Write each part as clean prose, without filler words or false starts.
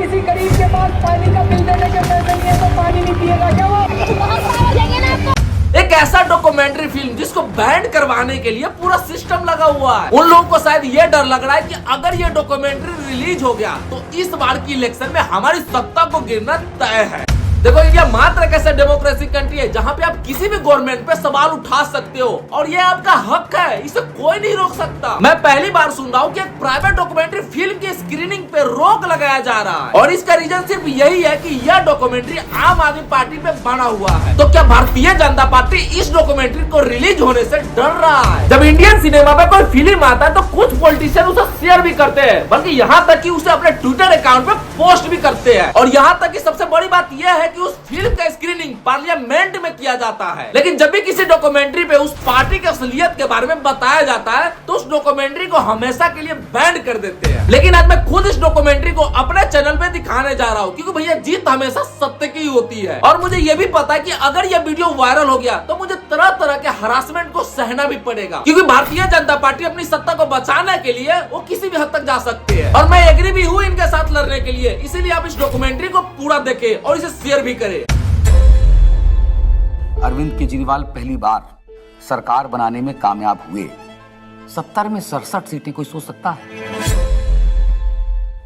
किसी गरीब के पास पानी का बिल देने के पैसे नहीं है तो पानी नहीं पिएगा क्या वो? एक ऐसा डॉक्यूमेंट्री फिल्म जिसको बैंड करवाने के लिए पूरा सिस्टम लगा हुआ है। उन लोगों को शायद ये डर लग रहा है कि अगर ये डॉक्यूमेंट्री रिलीज हो गया तो इस बार की इलेक्शन में हमारी सत्ता को गिरना तय है। देखो, इंडिया मात्र एक ऐसा डेमोक्रेसी कंट्री है जहाँ पे आप किसी भी गवर्नमेंट पे सवाल उठा सकते हो और ये आपका हक है, इसे कोई नहीं रोक सकता। मैं पहली बार सुन रहा हूँ कि एक प्राइवेट डॉक्यूमेंट्री फिल्म की स्क्रीनिंग पे रोक लगाया जा रहा है और इसका रीजन सिर्फ यही है कि यह डॉक्यूमेंट्री आम आदमी पार्टी पे बना हुआ है। तो क्या भारतीय जनता पार्टी इस डॉक्यूमेंट्री को रिलीज होने से डर रहा है? जब इंडियन सिनेमा में कोई फिल्म आता है तो कुछ पॉलिटिशियन उसे शेयर भी करते हैं, बल्कि यहाँ तक कि उसे अपने ट्विटर अकाउंट पे पोस्ट भी करते हैं। और यहाँ तक कि सबसे बड़ी बात यह है कि उस फिल्म का स्क्रीनिंग पार्लियामेंट में किया जाता है। लेकिन जब भी किसी डॉक्यूमेंट्री पे उस पार्टी की असलियत के बारे में बताया जाता है तो उस डॉक्यूमेंट्री को हमेशा के लिए बैन कर देते हैं। लेकिन आज मैं खुद इस डॉक्यूमेंट्री को अपने चैनल पे दिखाने जा रहा हूँ, क्योंकि भैया जीत हमेशा सत्य की होती है। और मुझे ये भी पता है कि अगर यह वीडियो वायरल हो गया तो मुझे तरह तरह के हरासमेंट को सहना भी पड़ेगा, क्योंकि भारतीय जनता पार्टी अपनी सत्ता को बचाने के लिए वो किसी भी हद तक जा सकती है। और मैं एग्री भी हूँ इनके साथ लड़ने के लिए, इसीलिए आप इस डॉक्यूमेंट्री को पूरा देखें और इसे शेयर भी करें। अरविंद केजरीवाल पहली बार सरकार बनाने में कामयाब हुए। 70 में 67 सीटें कोई सोच सकता है?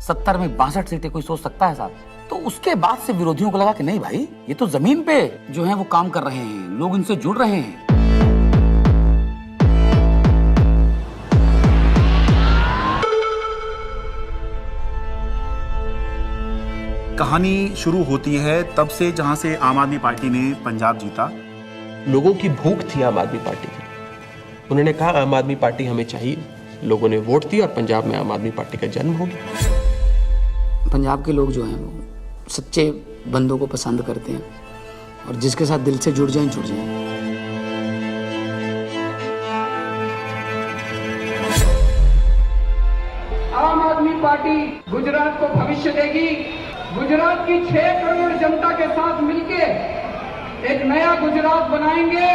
70 में 62 सीटें कोई सोच सकता है साहब? तो उसके बाद से विरोधियों को लगा कि नहीं भाई, ये तो जमीन पे जो है वो काम कर रहे हैं, लोग इनसे जुड़ रहे हैं। कहानी शुरू होती है तब से जहां से आम आदमी पार्टी ने पंजाब जीता। लोगों की भूख थी आम आदमी पार्टी की। उन्होंने कहा आम आदमी पार्टी हमें चाहिए। लोगों ने वोट दिया और पंजाब में आम आदमी पार्टी का जन्म हो गया। पंजाब के लोग जो हैं वो सच्चे बंदों को पसंद करते हैं और जिसके साथ दिल से जुड़ जाएं जुड़ जाएं। आम आदमी पार्टी गुजरात को भविष्य देगी। गुजरात की 6 करोड़ जनता के साथ मिलके एक नया गुजरात बनाएंगे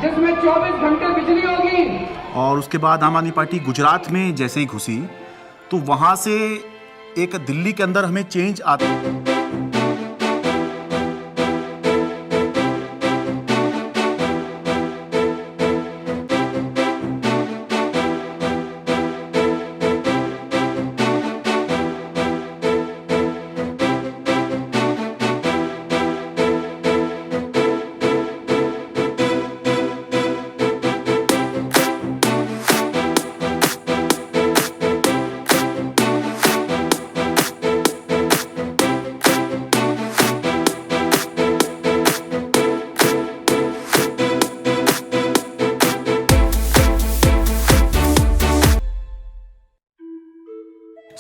जिसमें 24 घंटे बिजली होगी। और उसके बाद आम आदमी पार्टी गुजरात में जैसे ही घुसी तो वहां से एक दिल्ली के अंदर हमें चेंज आता।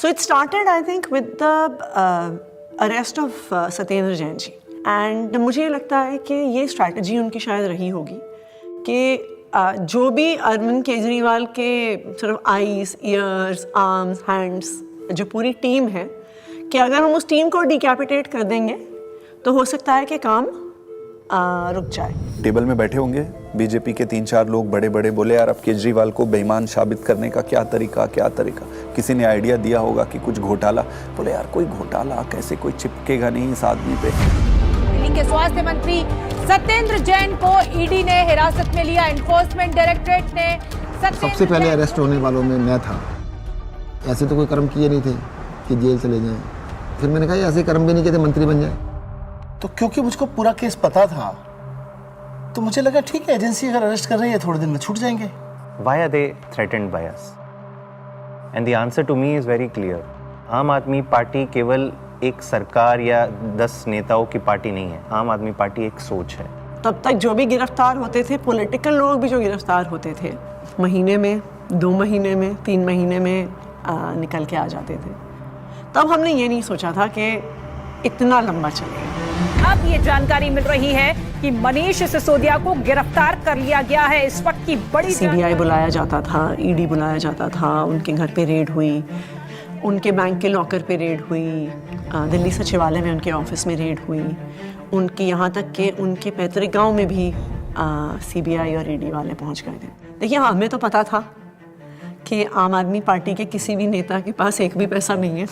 So it started, I think, with the arrest of Satyendra Jain ji, and मुझे लगता है कि ये स्ट्रैटेजी उनकी शायद रही होगी कि जो भी अरविंद केजरीवाल के सिर्फ आईज, ईयर्स, आर्म्स, हैंड्स, जो पूरी टीम है, कि अगर हम उस टीम को डिकैपिटेट कर देंगे तो हो सकता है कि काम रुक जाए। टेबल में बैठे होंगे बीजेपी के 3-4 लोग बड़े बड़े, बोले यार अब केजरीवाल को बेईमान साबित करने का क्या तरीका। किसी ने आइडिया दिया होगा कि कुछ घोटाला, बोले यार कोई घोटाला कैसे, कोई चिपकेगा नहीं इस आदमी पे। दिल्ली के स्वास्थ्य मंत्री सत्येंद्र जैन को ईडी ने हिरासत में लिया। एनफोर्समेंट डायरेक्टरेट ने सबसे पहले अरेस्ट होने वालों में मैं था। ऐसे तो कोई कर्म किए नहीं थे कि जेल चले जाएं। फिर मैंने कहा ऐसे कर्म भी नहीं किए थे मंत्री बन जाए। तो क्योंकि मुझको पूरा केस पता था तो मुझे लगा ठीक है, एजेंसी अगर अरेस्ट कर रही है थोड़े दिन में छूट जाएंगे। Why are they threatened by us? And the answer to me is very clear. आम आदमी पार्टी केवल एक सरकार या 10 नेताओं की पार्टी नहीं है। आम आदमी पार्टी एक सोच है। तब तक जो भी गिरफ्तार होते थे, पॉलिटिकल लोग भी जो गिरफ्तार होते थे, महीने में, 2 महीने में, 3 महीने में निकल के आ जाते थे। तब हमने ये नहीं सोचा था कि इतना लंबा चलेगा। अब ये जानकारी मिल रही है कि मनीष सिसोदिया को गिरफ्तार कर लिया गया है। इस वक्त की बड़ी सीबीआई बुलाया जाता था, ईडी बुलाया जाता था, उनके घर पे रेड हुई, उनके बैंक के लॉकर पे रेड हुई, दिल्ली सचिवालय में उनके ऑफिस में रेड हुई, उनकी यहाँ तक कि उनके पैतृक गांव में भी सीबीआई और ईडी वाले पहुँच गए थे। देखिए, हमें तो पता था कि आम आदमी पार्टी के किसी भी नेता के पास एक भी पैसा नहीं है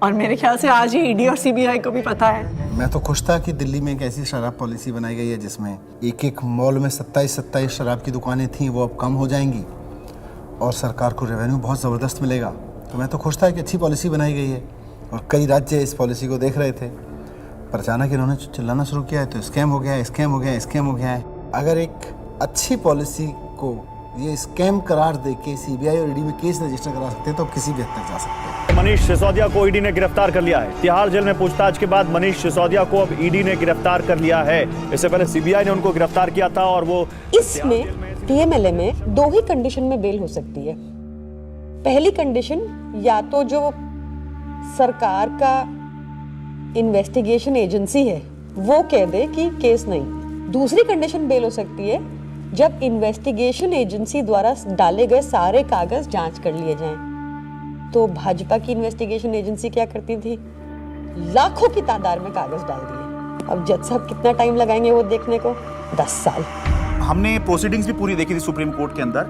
और मेरे ख्याल से आज ही ईडी और सीबीआई को भी पता है। मैं तो खुश था कि दिल्ली में एक ऐसी शराब पॉलिसी बनाई गई है जिसमें एक एक मॉल में 27 शराब की दुकानें थीं, वो अब कम हो जाएंगी और सरकार को रेवेन्यू बहुत ज़बरदस्त मिलेगा। तो मैं तो खुश था कि अच्छी पॉलिसी बनाई गई है और कई राज्य इस पॉलिसी को देख रहे थे, पर अचानक इन्होंने चिल्लाना शुरू किया है तो स्कैम हो गया है, स्कैम हो गया है, स्कैम हो गया है। अगर एक अच्छी पॉलिसी को ये स्कैम करार देके सीबीआई और ईडी में केस रजिस्टर करा सकते हैं तो किसी भी हद तक जा सकते हैं। मनीष सिसोदिया को ईडी ने गिरफ्तार कर लिया है। तिहाड़ जेल में पूछताछ के बाद मनीष सिसोदिया को अब ईडी ने गिरफ्तार कर लिया है। इससे पहले सीबीआई ने उनको गिरफ्तार किया था और वो इसमें पीएमएलए में 2 ही कंडीशन में बेल हो सकती है। पहली कंडीशन या तो जो सरकार का इन्वेस्टिगेशन एजेंसी है वो कह दे कि केस नहीं। दूसरी कंडीशन बेल हो सकती है जब इन्वेस्टिगेशन एजेंसी द्वारा डाले गए सारे कागज जांच कर लिए जाएं। तो भाजपा की इन्वेस्टिगेशन एजेंसी क्या करती थी, लाखों की तादाद में कागज डाल दिए। अब जज साहब कितना टाइम लगाएंगे वो देखने को, 10 साल। हमने प्रोसीडिंग्स भी पूरी देखी थी सुप्रीम कोर्ट के अंदर,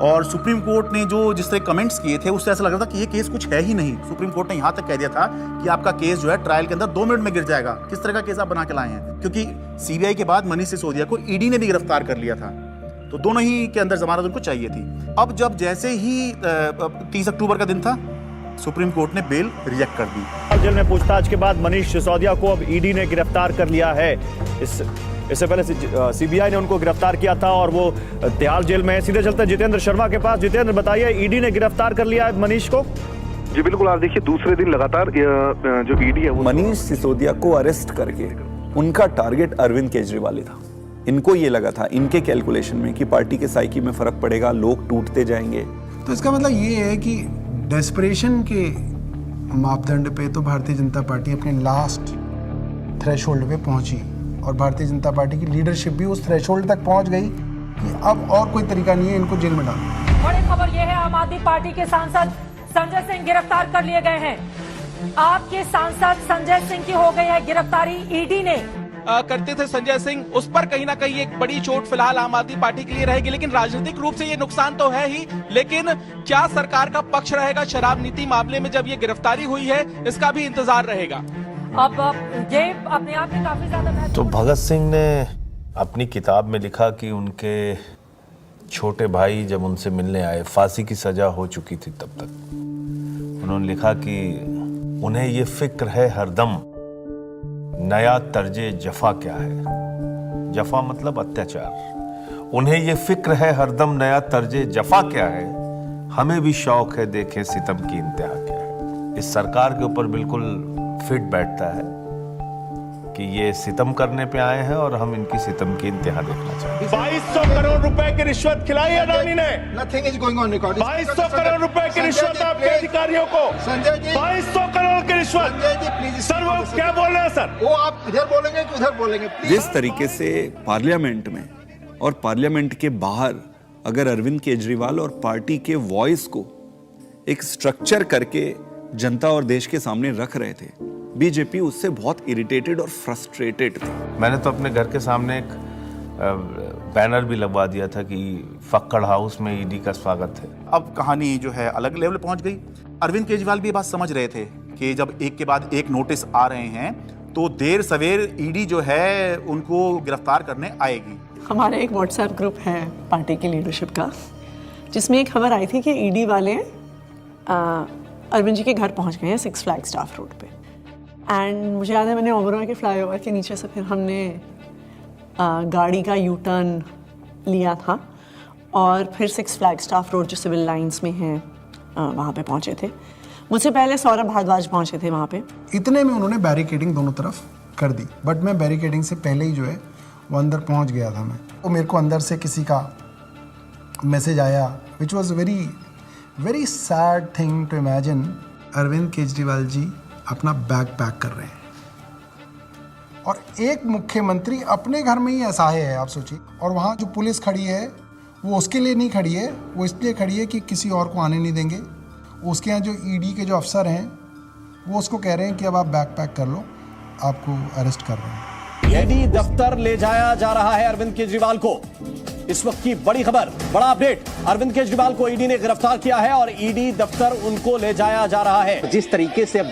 और सुप्रीम कोर्ट ने जो जिस तरह कमेंट्स किए थे उससे ऐसा लग रहा था कि ये केस कुछ है ही नहीं। सुप्रीम कोर्ट ने यहाँ तक कह दिया था कि आपका केस जो है ट्रायल के अंदर 2 मिनट में गिर जाएगा। किस तरह का केस आप बना के लाए हैं, क्योंकि सीबीआई के बाद मनीष सिसोदिया को ईडी ने भी गिरफ्तार कर लिया था, तो दोनों ही के अंदर जमानत उनको चाहिए थी। अब जब जैसे ही 30 अक्टूबर का दिन था, सुप्रीम कोर्ट ने बेल रिजेक्ट कर दी। जेल में पूछताछ के बाद मनीष सिसोदिया को अब ईडी ने गिरफ्तार कर लिया है। इससे पहले सीबीआई ने उनको गिरफ्तार किया था और वो तिहाड़ जेल में है। सीधे चलते हैं जितेंद्र शर्मा के पास। जितेंद्र, बताइए, ईडी ने गिरफ्तार कर लिया है मनीष को? जी बिल्कुल, आप देखिए दूसरे दिन लगातार जो ईडी है वो मनीष सिसोदिया को अरेस्ट करके उनका टारगेट अरविंद केजरीवाल था। इनको ये लगा था, इनके कैलकुलेशन में, कि पार्टी के साइकी में फर्क पड़ेगा, लोग टूटते जाएंगे। तो इसका मतलब ये है कि डेस्परेशन के मापदंड पे तो भारतीय जनता पार्टी अपने लास्ट थ्रेशोल्ड पे पहुंची और भारतीय जनता पार्टी की लीडरशिप भी उस थ्रेशोल्ड तक पहुंच गई कि अब और कोई तरीका नहीं है इनको जेल में डालना। बड़ी खबर यह है, आम आदमी पार्टी के सांसद संजय सिंह गिरफ्तार कर लिए गए हैं। आपके सांसद संजय सिंह की हो गई है गिरफ्तारी। ईडी ने करते थे संजय सिंह, उस पर कहीं ना कहीं एक बड़ी चोट फिलहाल आम आदमी पार्टी के लिए रहेगी, लेकिन राजनीतिक रूप से ये नुकसान तो है ही, लेकिन क्या सरकार का पक्ष रहेगा शराब नीति मामले में जब ये गिरफ्तारी हुई है, इसका भी इंतजार रहेगा। अब ये अपने आप में काफी ज्यादा तो भगत सिंह ने अपनी किताब में लिखा कि उनके छोटे भाई जब उनसे मिलने आए, फांसी की सजा हो चुकी थी तब तक, उन्होंने लिखा कि उन्हें ये फिक्र है हरदम नया तर्जे जफा क्या है। जफा मतलब अत्याचार। उन्हें ये फिक्र है हरदम नया तर्जे जफा क्या है, हमें भी शौक है देखें सितम की इंतहा क्या है। इस सरकार के ऊपर बिल्कुल फिट बैठता है कि ये सितम करने पे आए हैं और हम इनकी सितम की इंतहा देखना चाहते हैं। 2200 करोड़ रुपए की रिश्वत खिलाई अडानी ने। Nothing is going on record. 2200 crore रुपए की रिश्वत आपके अधिकारियों को। संजय जी, 2200 करोड़ की रिश्वत। संजय जी प्लीज। सर वो क्या बोल रहे हैं सर? वो आप इधर बोलेंगे कि उधर बोलेंगे? जिस तरीके से पार्लियामेंट में और पार्लियामेंट के बाहर अगर अरविंद केजरीवाल और पार्टी के वॉइस को एक स्ट्रक्चर करके जनता और देश के सामने रख रहे थे, बीजेपी उससे बहुत इरिटेटेड और फ्रस्ट्रेटेड थी। मैंने तो अपने घर के सामने एक बैनर भी लगवा दिया था कि फक्कड़ हाउस में ईडी का स्वागत है। अब कहानी जो है अलग लेवल पहुंच गई। अरविंद केजरीवाल भी ये बात समझ रहे थे कि जब एक के बाद एक नोटिस आ रहे हैं तो देर सवेर ईडी जो है उनको गिरफ्तार करने आएगी। हमारा एक व्हाट्सएप ग्रुप है पार्टी की लीडरशिप का, जिसमें एक खबर आई थी कि ईडी वाले अरविंद जी के घर पहुंच गए हैं 6 फ्लैग स्टाफ रोड पे। एंड मुझे याद है मैंने ओबरॉय के फ्लाईओवर के नीचे से फिर हमने गाड़ी का यू टर्न लिया था और फिर 6 फ्लैग स्टाफ रोड जो सिविल लाइंस में है वहाँ पे पहुँचे थे। मुझसे पहले सौरभ भारद्वाज पहुँचे थे वहाँ पे। इतने में उन्होंने बैरिकेडिंग दोनों तरफ कर दी, बट मैं बैरिकेडिंग से पहले ही जो है वो अंदर पहुँच गया था। मैं वो मेरे को अंदर से किसी का मैसेज आया which was very sad thing to imagine. Arvind Kejriwal ji अपना बैग पैक कर रहे हैं और एक मुख्यमंत्री अपने घर में ही असहाय है, आप सोचिए। और वहाँ जो पुलिस खड़ी है वो उसके लिए नहीं खड़ी है, वो इसलिए खड़ी है कि किसी और को आने नहीं देंगे। उसके यहाँ जो ईडी के जो अफसर हैं वो उसको कह रहे हैं कि अब आप बैग पैक कर लो, आपको अरेस्ट कर रहे हैं। ईडी दफ्तर ले जाया जा रहा है अरविंद केजरीवाल को। इस वक्त की बड़ी खबर, बड़ा अपडेट, अरविंद केजरीवाल को ईडी ने गिरफ्तार किया है और ईडी दफ्तर उनको ले जाया जा रहा है। जिस तरीके से अब